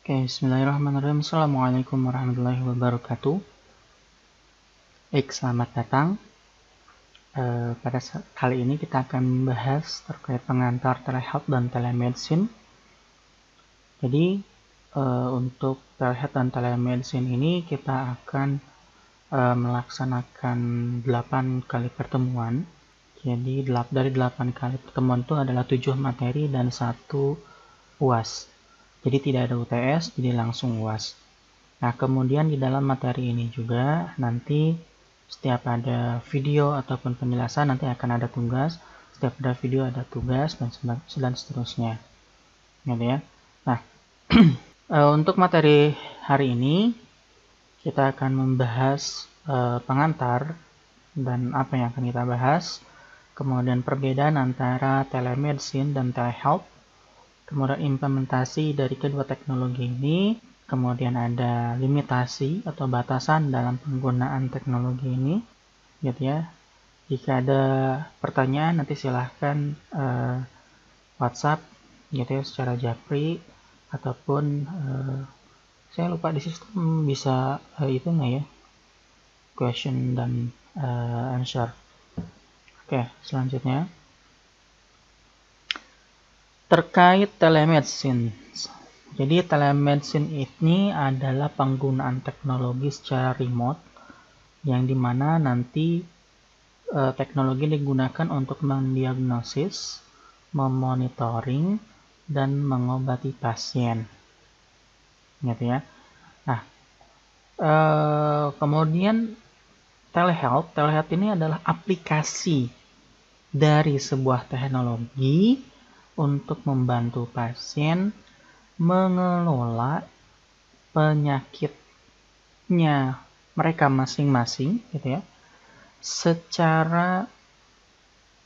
Oke, bismillahirrahmanirrahim. Assalamualaikum warahmatullahi wabarakatuh. Selamat datang. Pada kali ini kita akan membahas terkait pengantar telehealth dan telemedicine. Jadi, untuk telehealth dan telemedicine ini kita akan melaksanakan 8 kali pertemuan. Jadi, dari 8 kali pertemuan itu adalah 7 materi dan 1 UAS. Jadi tidak ada UTS, jadi langsung UAS. Nah, kemudian di dalam materi ini juga nanti setiap ada video ataupun penjelasan nanti akan ada tugas, setiap ada video ada tugas dan seterusnya. Gitu ya. Nah, untuk materi hari ini kita akan membahas pengantar dan apa yang akan kita bahas, kemudian perbedaan antara telemedicine dan telehealth, kemudian implementasi dari kedua teknologi ini, kemudian ada limitasi atau batasan dalam penggunaan teknologi ini, gitu ya. Jika ada pertanyaan nanti silahkan WhatsApp, gitu ya, secara japri ataupun saya lupa di sistem bisa itu nggak ya, question dan answer. Oke, selanjutnya terkait telemedicine. Jadi telemedicine ini adalah penggunaan teknologi secara remote yang dimana nanti teknologi digunakan untuk mendiagnosis, memonitoring, dan mengobati pasien. Gitu ya. Nah, kemudian telehealth ini adalah aplikasi dari sebuah teknologi untuk membantu pasien mengelola penyakitnya mereka masing-masing, gitu ya, secara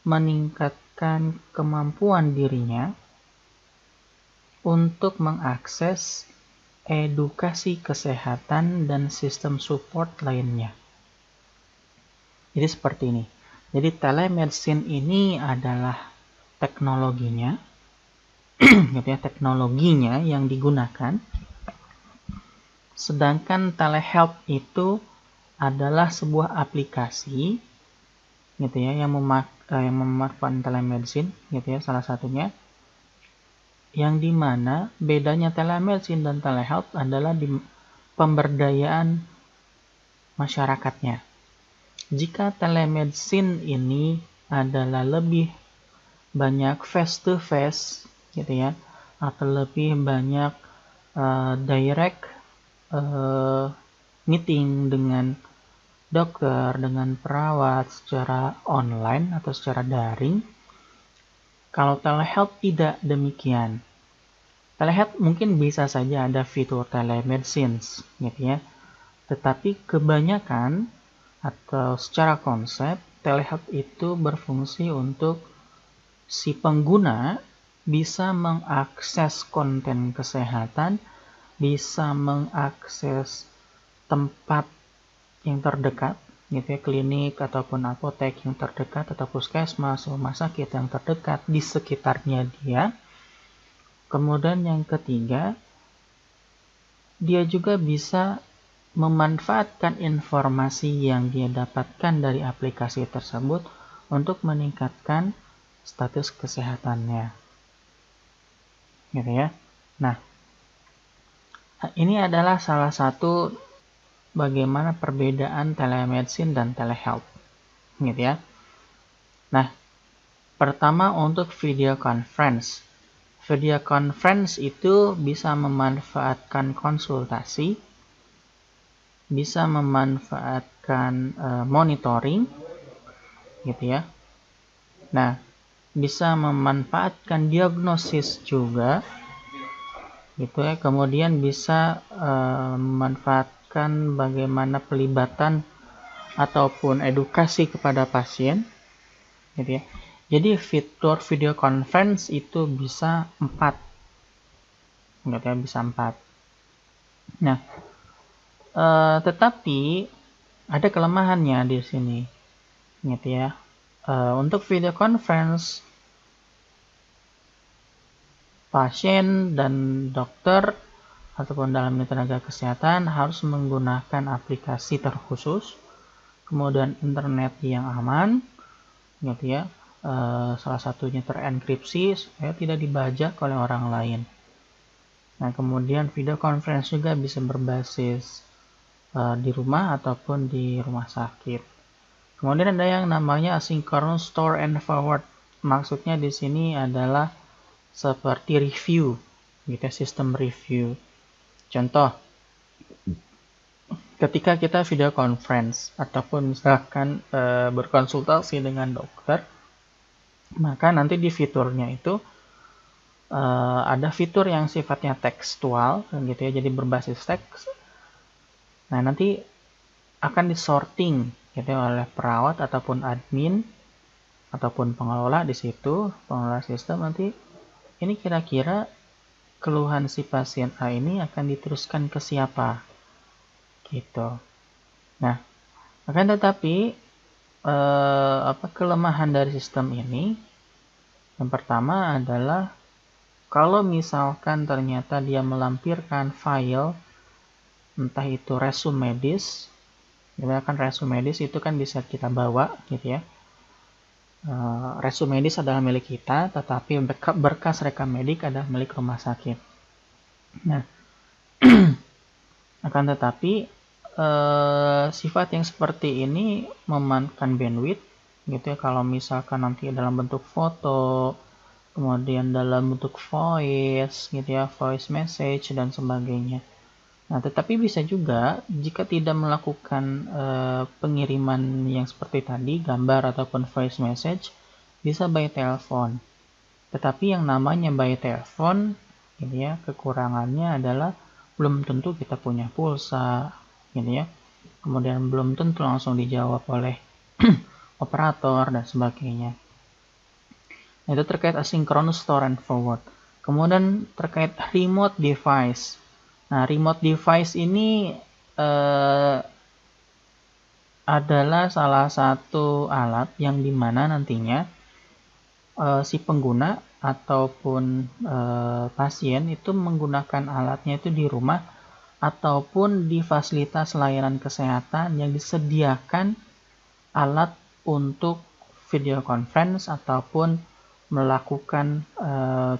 meningkatkan kemampuan dirinya untuk mengakses edukasi kesehatan dan sistem support lainnya. Jadi seperti ini. Jadi telemedicine ini adalah teknologinya, gitu ya, teknologinya yang digunakan. Sedangkan telehealth itu adalah sebuah aplikasi, gitu ya, yang memanfaatkan telemedicine, gitu ya, salah satunya. Yang dimana bedanya telemedicine dan telehealth adalah di pemberdayaan masyarakatnya. Jika telemedicine ini adalah lebih banyak face to face, gitu ya, atau lebih banyak direct meeting dengan dokter, dengan perawat secara online atau secara daring. Kalau telehealth tidak demikian. Telehealth mungkin bisa saja ada fitur telemedicine, gitu ya. Tetapi kebanyakan atau secara konsep telehealth itu berfungsi untuk si pengguna bisa mengakses konten kesehatan, bisa mengakses tempat yang terdekat, gitu ya, klinik ataupun apotek yang terdekat atau puskesmas, rumah sakit yang terdekat di sekitarnya dia. Kemudian yang ketiga, dia juga bisa memanfaatkan informasi yang dia dapatkan dari aplikasi tersebut untuk meningkatkan status kesehatannya, gitu ya. Nah, ini adalah salah satu bagaimana perbedaan telemedicine dan telehealth, gitu ya. Nah, pertama untuk video conference. Video conference itu bisa memanfaatkan konsultasi, bisa memanfaatkan monitoring, gitu ya. Nah, bisa memanfaatkan diagnosis juga, gitu ya. Kemudian bisa memanfaatkan bagaimana pelibatan ataupun edukasi kepada pasien, gitu ya. Jadi fitur video conference itu bisa 4, gitu ya, bisa 4. Nah, tetapi ada kelemahannya di sini, gitu ya. Untuk video conference, pasien dan dokter ataupun dalam tenaga kesehatan harus menggunakan aplikasi terkhusus, kemudian internet yang aman, gitu ya. Salah satunya terenkripsi supaya tidak dibajak oleh orang lain. Nah, kemudian video conference juga bisa berbasis di rumah ataupun di rumah sakit. Kemudian ada yang namanya asynchronous store and forward. Maksudnya di sini adalah seperti review, gitu ya, sistem review. Contoh, ketika kita video conference ataupun misalkan berkonsultasi dengan dokter, maka nanti di fiturnya itu ada fitur yang sifatnya tekstual, gitu ya, jadi berbasis teks. Nah, nanti akan disorting gitu ya, oleh perawat ataupun admin ataupun pengelola di situ, pengelola sistem. Nanti ini kira-kira keluhan si pasien A ini akan diteruskan ke siapa, gitu. Nah, akan tetapi kelemahan dari sistem ini, yang pertama adalah kalau misalkan ternyata dia melampirkan file, entah itu resume medis, kan resume medis itu kan bisa kita bawa, gitu ya. Resume medis adalah milik kita, tetapi berkas rekam medik adalah milik rumah sakit. Nah, akan tetapi sifat yang seperti ini memakan bandwidth, gitu ya. Kalau misalkan nanti dalam bentuk foto, kemudian dalam bentuk voice, gitu ya, voice message dan sebagainya. Nah, tetapi bisa juga jika tidak melakukan pengiriman yang seperti tadi, gambar ataupun voice message, bisa by telepon. Tetapi yang namanya by telepon, gitu ya, kekurangannya adalah belum tentu kita punya pulsa, gitu ya. Kemudian belum tentu langsung dijawab oleh operator dan sebagainya. Nah, itu terkait asynchronous store and forward. Kemudian terkait remote device. Nah, remote device ini adalah salah satu alat yang dimana nantinya si pengguna ataupun pasien itu menggunakan alatnya itu di rumah ataupun di fasilitas layanan kesehatan yang disediakan alat untuk video conference ataupun melakukan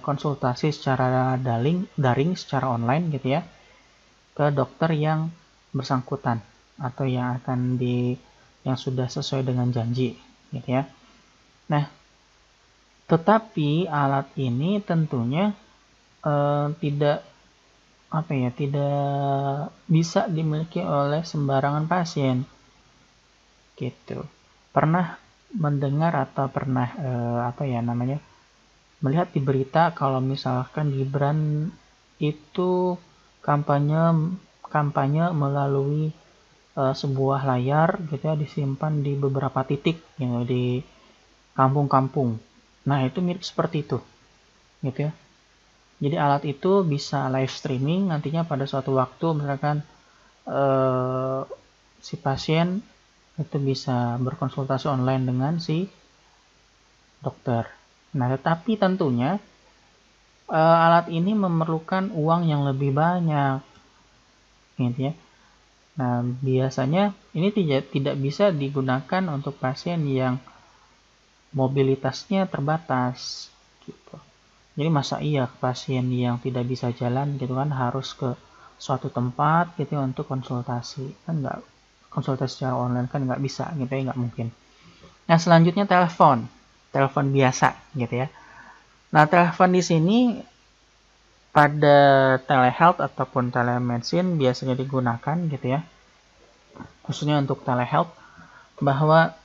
konsultasi secara daring secara online, gitu ya, ke dokter yang bersangkutan atau yang sudah sesuai dengan janji, gitu ya. Nah, tetapi alat ini tentunya tidak bisa dimiliki oleh sembarangan pasien, gitu. Pernah mendengar atau pernah melihat di berita kalau misalkan Gibran itu kampanye melalui sebuah layar, gitu ya, disimpan di beberapa titik, gitu, di kampung-kampung. Nah, itu mirip seperti itu, gitu ya. Jadi alat itu bisa live streaming nantinya pada suatu waktu, misalkan si pasien itu bisa berkonsultasi online dengan si dokter. Nah, tetapi tentunya alat ini memerlukan uang yang lebih banyak, gitu ya. Nah, biasanya ini tidak bisa digunakan untuk pasien yang mobilitasnya terbatas, gitu. Jadi masa iya pasien yang tidak bisa jalan, gitu kan, harus ke suatu tempat, gitu, untuk konsultasi? Kan nggak, konsultasi secara online kan nggak bisa, gitu ya, nggak mungkin. Nah, selanjutnya telepon biasa, gitu ya. Nah, telepon di sini pada telehealth ataupun telemedicine biasanya digunakan, gitu ya, khususnya untuk telehealth, bahwa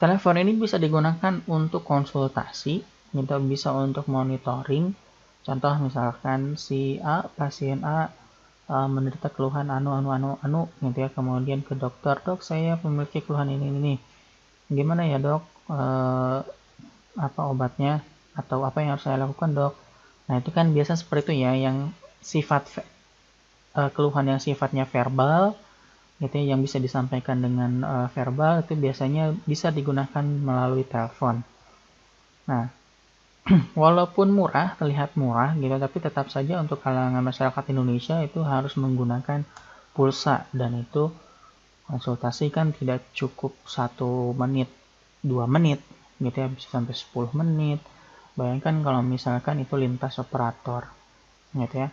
telepon ini bisa digunakan untuk konsultasi, gitu, bisa untuk monitoring. Contoh misalkan si A, pasien A menderita keluhan gitu ya, kemudian ke dokter, dok saya memiliki keluhan ini, gimana ya dok, apa obatnya atau apa yang harus saya lakukan dok. Nah, itu kan biasa seperti itu ya, yang sifat keluhan yang sifatnya verbal, gitu ya, yang bisa disampaikan dengan verbal, itu biasanya bisa digunakan melalui telepon. Nah, Walaupun murah, terlihat murah gitu, tapi tetap saja untuk kalangan masyarakat Indonesia itu harus menggunakan pulsa, dan itu konsultasi kan tidak cukup 1 menit, 2 menit gitu ya, bisa sampai 10 menit. Bayangkan kalau misalkan itu lintas operator gitu ya.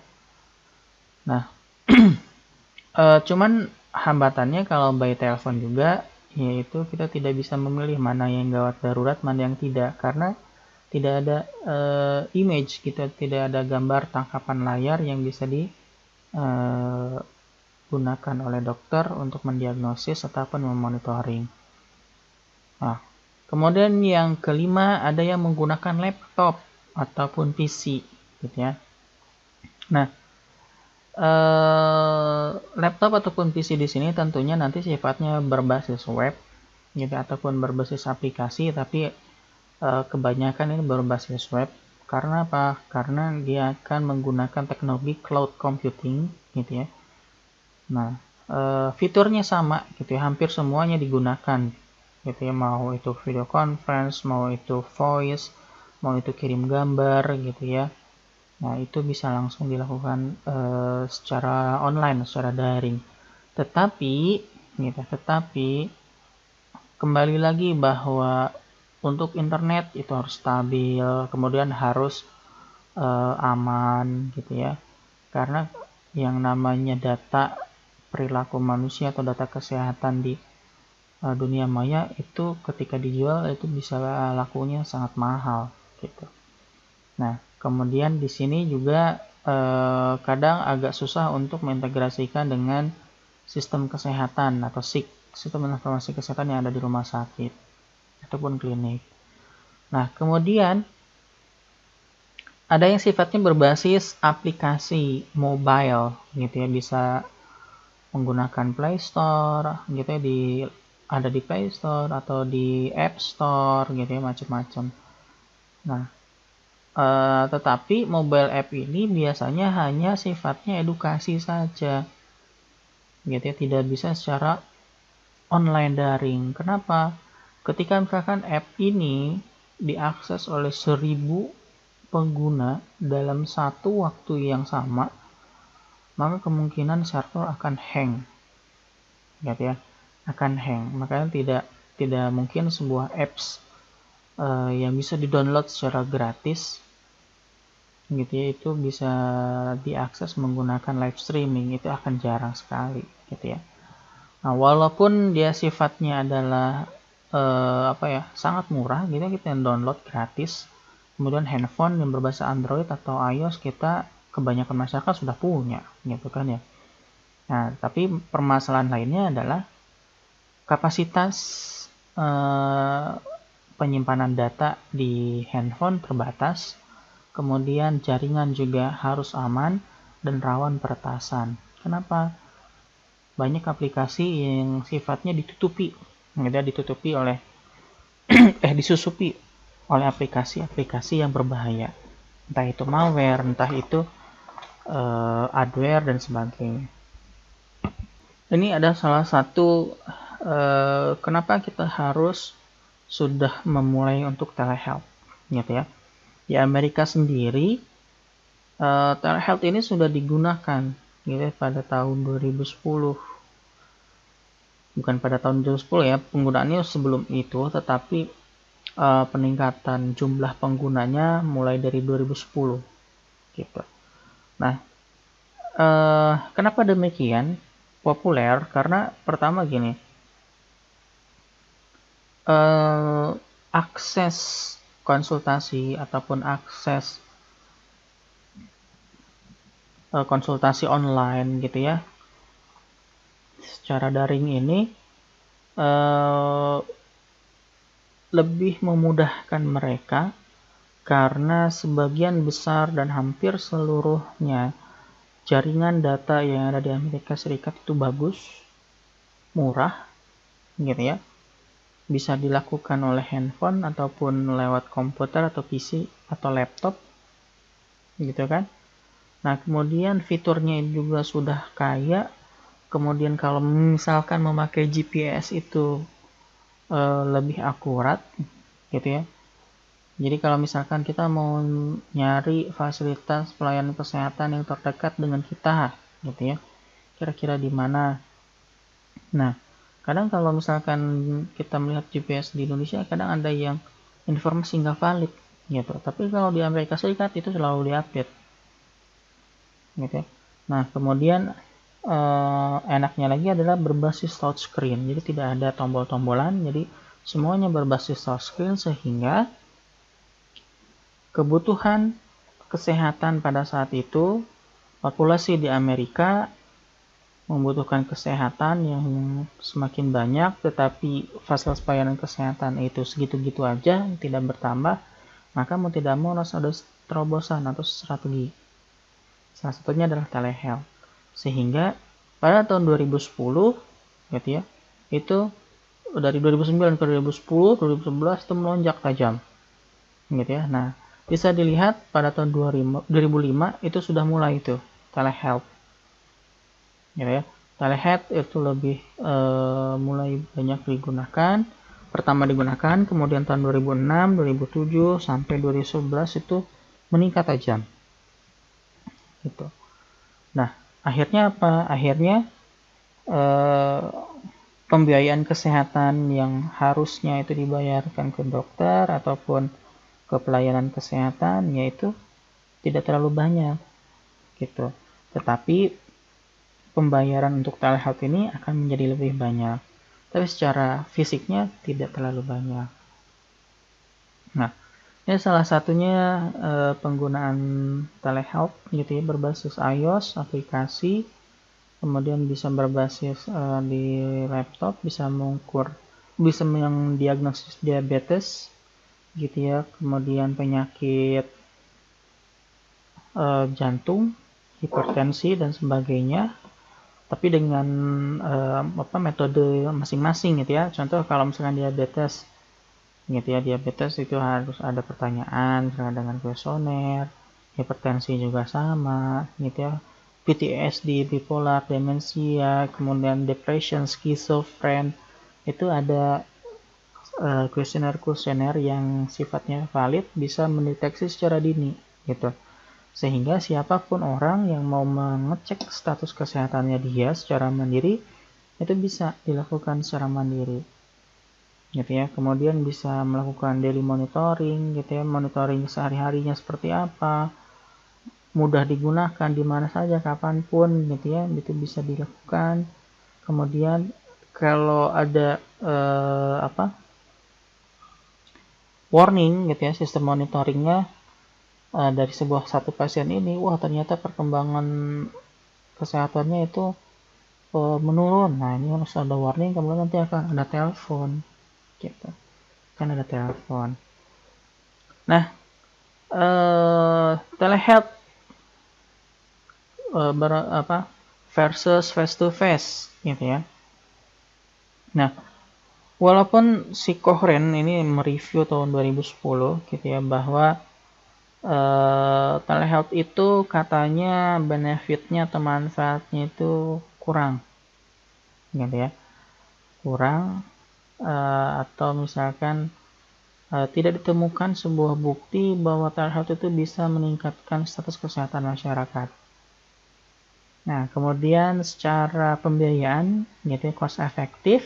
Nah, cuman hambatannya kalau by telepon juga, yaitu kita tidak bisa memilih mana yang gawat darurat, mana yang tidak, karena tidak ada image, kita tidak ada gambar tangkapan layar yang bisa digunakan oleh dokter untuk mendiagnosis ataupun memonitoring. Nah, kemudian yang kelima, ada yang menggunakan laptop ataupun PC gitu ya. Nah, laptop ataupun PC di sini tentunya nanti sifatnya berbasis web gitu, ataupun berbasis aplikasi, tapi kebanyakan ini berbasis web. Karena apa? Karena dia akan menggunakan teknologi cloud computing gitu ya. Nah, fiturnya sama gitu ya, hampir semuanya digunakan gitu ya, mau itu video conference, mau itu voice, mau itu kirim gambar gitu ya. Nah, itu bisa langsung dilakukan secara online, secara daring. Tetapi gitu, kembali lagi bahwa untuk internet itu harus stabil, kemudian harus aman gitu ya. Karena yang namanya data perilaku manusia atau data kesehatan di dunia maya itu ketika dijual itu bisa lakunya sangat mahal gitu. Nah, kemudian di sini juga kadang agak susah untuk mengintegrasikan dengan sistem kesehatan atau SIK, sistem informasi kesehatan yang ada di rumah sakit ataupun klinik. Nah, kemudian ada yang sifatnya berbasis aplikasi mobile gitu ya, bisa menggunakan Play Store gitu ya, ada di Play Store atau di App Store gitu ya, macam-macam. Nah, tetapi mobile app ini biasanya hanya sifatnya edukasi saja gitu ya, tidak bisa secara online daring. Kenapa? Ketika misalkan app ini diakses oleh 1000 pengguna dalam satu waktu yang sama, maka kemungkinan server akan hang gitu ya, akan hang. Makanya tidak mungkin sebuah apps yang bisa di-download secara gratis gitu ya, itu bisa diakses menggunakan live streaming, itu akan jarang sekali gitu ya. Nah, walaupun dia sifatnya adalah sangat murah gitu, kita download gratis, kemudian handphone yang berbasis Android atau iOS kita kebanyakan masyarakat sudah punya gitu kan ya. Nah, tapi permasalahan lainnya adalah kapasitas penyimpanan data di handphone terbatas, kemudian jaringan juga harus aman dan rawan peretasan. Kenapa? Banyak aplikasi yang sifatnya ditutupi oleh disusupi oleh aplikasi-aplikasi yang berbahaya, entah itu malware, entah itu adware dan sebagainya. Ini ada salah satu kenapa kita harus sudah memulai untuk telehealth gitu ya. Di Amerika sendiri telehealth ini sudah digunakan gitu ya, pada tahun 2010. Bukan pada tahun 2010 ya, penggunaannya sebelum itu, tetapi peningkatan jumlah penggunanya mulai dari 2010 gitu. Nah, kenapa demikian populer? Karena pertama gini, akses konsultasi ataupun akses konsultasi online gitu ya, secara daring ini lebih memudahkan mereka karena sebagian besar dan hampir seluruhnya jaringan data yang ada di Amerika Serikat itu bagus, murah gitu ya, bisa dilakukan oleh handphone ataupun lewat komputer atau PC atau laptop gitu kan. Nah, kemudian fiturnya juga sudah kaya. Kemudian kalau misalkan memakai GPS itu lebih akurat gitu ya. Jadi kalau misalkan kita mau nyari fasilitas pelayanan kesehatan yang terdekat dengan kita, gitu ya, kira-kira di mana. Nah, kadang kalau misalkan kita melihat GPS di Indonesia, kadang ada yang informasi nggak valid, gitu. Tapi kalau di Amerika Serikat itu selalu diupdate, gitu ya. Nah, kemudian enaknya lagi adalah berbasis touchscreen, jadi tidak ada tombol-tombolan, jadi semuanya berbasis touchscreen sehingga kebutuhan kesehatan pada saat itu, populasi di Amerika membutuhkan kesehatan yang semakin banyak, tetapi fasilitas pelayanan kesehatan itu segitu-gitu aja, tidak bertambah, maka mau tidak mau harus ada terobosan atau strategi. Salah satunya adalah telehealth. Sehingga pada tahun 2010, gitu ya, itu dari 2009 ke 2010, 2011 itu melonjak tajam, gitu ya. Nah, bisa dilihat pada tahun 2005 itu sudah mulai itu telehealth, gitu ya. Telehealth itu lebih mulai banyak digunakan. Pertama digunakan, kemudian tahun 2006, 2007 sampai 2011 itu meningkat tajam, gitu. Nah, akhirnya apa? Akhirnya pembiayaan kesehatan yang harusnya itu dibayarkan ke dokter ataupun ke pelayanan kesehatan yaitu tidak terlalu banyak, gitu. Tetapi pembayaran untuk telehealth ini akan menjadi lebih banyak. Tapi secara fisiknya tidak terlalu banyak. Nah, ini salah satunya penggunaan telehealth gitu ya, berbasis iOS aplikasi, kemudian bisa berbasis di laptop, bisa mendiagnosis diabetes gitu ya, kemudian penyakit jantung, hipertensi dan sebagainya, tapi dengan metode masing-masing gitu ya. Contoh kalau misalkan diabetes gitu ya, diabetes itu harus ada pertanyaan dengan kuesioner, hipertensi juga sama gitu ya, PTSD, bipolar, demensia, kemudian depression, schizophren, itu ada kuesioner-kuesioner yang sifatnya valid, bisa mendeteksi secara dini gitu. Sehingga siapapun orang yang mau mengecek status kesehatannya dia secara mandiri, itu bisa dilakukan secara mandiri, gitu ya. Kemudian bisa melakukan daily monitoring, gitu ya, monitoring sehari-harinya seperti apa, mudah digunakan di mana saja, kapanpun, gitu ya, itu bisa dilakukan. Kemudian kalau ada warning, gitu ya, sistem monitoringnya dari satu pasien ini, wah ternyata perkembangan kesehatannya itu menurun. Nah, ini harus ada warning, kemudian nanti akan ada telepon, gitu. Kan ada telepon. Nah, telehealth versus face to face, gitu ya. Nah, walaupun si Cochrane ini mereview tahun 2010, gitu ya, bahwa telehealth itu katanya benefitnya atau manfaatnya itu kurang, gitu ya, kurang atau misalkan tidak ditemukan sebuah bukti bahwa telehealth itu bisa meningkatkan status kesehatan masyarakat. Nah, kemudian secara pembiayaan, gitu ya, cost efektif,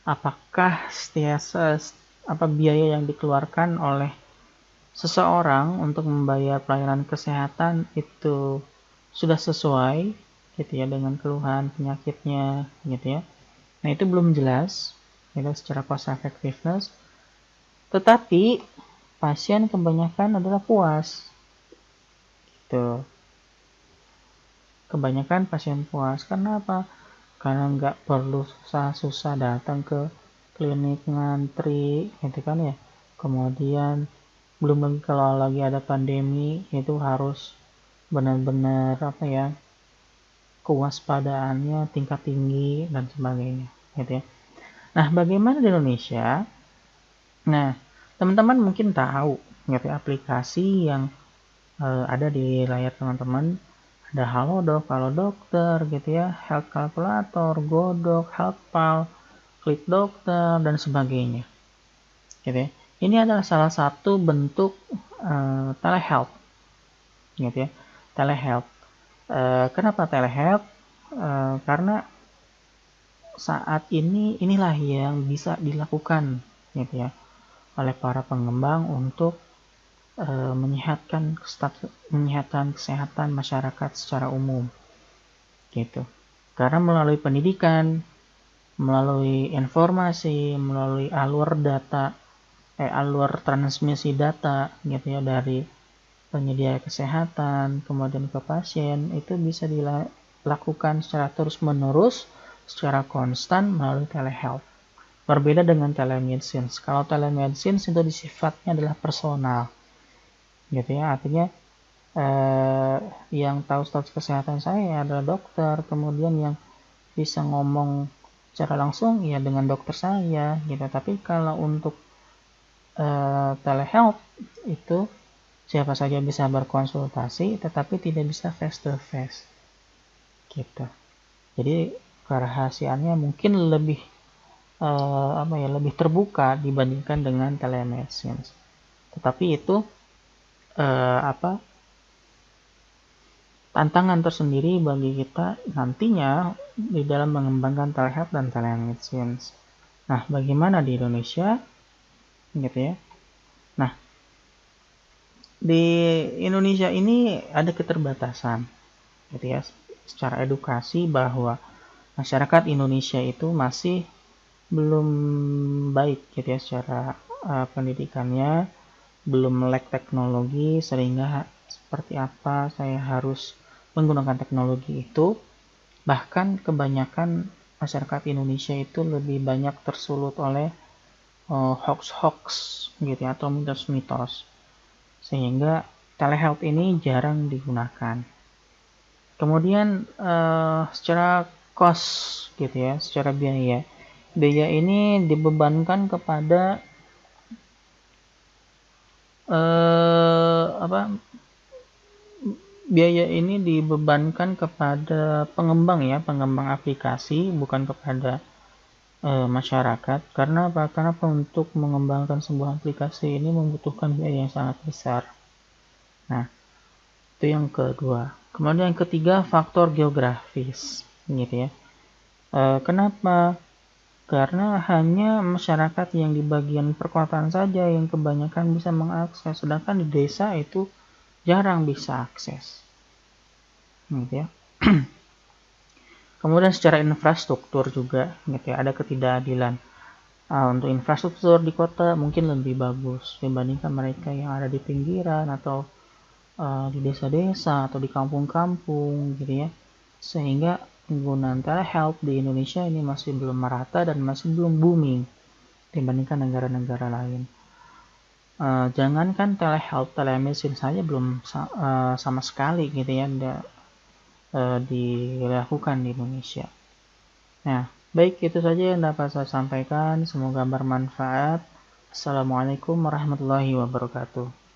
apakah biaya yang dikeluarkan oleh seseorang untuk membayar pelayanan kesehatan itu sudah sesuai, gitu ya, dengan keluhan penyakitnya, gitu ya. Nah, itu belum jelas, gitu, secara cost effectiveness. Tetapi pasien kebanyakan adalah puas, gitu. Kebanyakan pasien puas. Karena apa? Karena nggak perlu susah-susah datang ke klinik ngantri, gitu kan ya. Kemudian belum lagi kalau lagi ada pandemi itu harus benar-benar kewaspadaannya tingkat tinggi dan sebagainya, gitu ya. Nah, bagaimana di Indonesia? Nah, teman-teman mungkin tahu gitu ya, aplikasi yang ada di layar teman-teman. Ada Halodoc, Dokter gitu ya, Health Calculator, Godok, Healthpal, Klik Dokter dan sebagainya, gitu ya. Ini adalah salah satu bentuk telehealth, gitu ya. Telehealth. Kenapa telehealth? Karena saat ini inilah yang bisa dilakukan, gitu ya, oleh para pengembang untuk menyehatkan kesehatan masyarakat secara umum, gitu. Karena melalui pendidikan, melalui informasi, melalui alur transmisi data, gitu ya, dari penyedia kesehatan kemudian ke pasien, itu bisa dilakukan secara terus-menerus, secara konstan melalui telehealth. Berbeda dengan telemedicine. Kalau telemedicine itu sifatnya adalah personal, gitu ya, artinya yang tahu status kesehatan saya adalah dokter, kemudian yang bisa ngomong secara langsung ya dengan dokter saya, gitu. Tapi kalau untuk telehealth itu siapa saja bisa berkonsultasi, tetapi tidak bisa face to face, gitu. Jadi kerahasiaannya mungkin lebih lebih terbuka dibandingkan dengan telemedicine. Tetapi itu tantangan tersendiri bagi kita nantinya di dalam mengembangkan telehealth dan telemedicine. Nah, bagaimana di Indonesia, gitu ya? Nah, di Indonesia ini ada keterbatasan, gitu ya, secara edukasi, bahwa masyarakat Indonesia itu masih belum baik, gitu ya, secara pendidikannya, belum melek teknologi, sehingga seperti apa saya harus menggunakan teknologi itu. Bahkan kebanyakan masyarakat Indonesia itu lebih banyak tersulut oleh hoax-hoax, gitu ya, atau mitos-mitos, sehingga telehealth ini jarang digunakan. Kemudian secara cost, gitu ya, secara biaya ini dibebankan kepada biaya ini dibebankan kepada pengembang ya, pengembang aplikasi, bukan kepada masyarakat. Karena apa? Karena untuk mengembangkan sebuah aplikasi ini membutuhkan biaya yang sangat besar. Nah, itu yang kedua. Kemudian yang ketiga, faktor geografis, gitu ya. Kenapa? Karena hanya masyarakat yang di bagian perkotaan saja yang kebanyakan bisa mengakses, sedangkan di desa itu jarang bisa akses, gitu ya. Kemudian secara infrastruktur juga, gitu ya, ada ketidakadilan. Untuk infrastruktur di kota mungkin lebih bagus dibandingkan mereka yang ada di pinggiran atau di desa-desa atau di kampung-kampung, gitu ya. Sehingga penggunaan telehealth di Indonesia ini masih belum merata dan masih belum booming dibandingkan negara-negara lain. Jangankan telehealth, telemedicine saja belum sama sekali, gitu ya, dilakukan di Indonesia. Nah, baik, itu saja yang dapat saya sampaikan. Semoga bermanfaat. Assalamualaikum warahmatullahi wabarakatuh.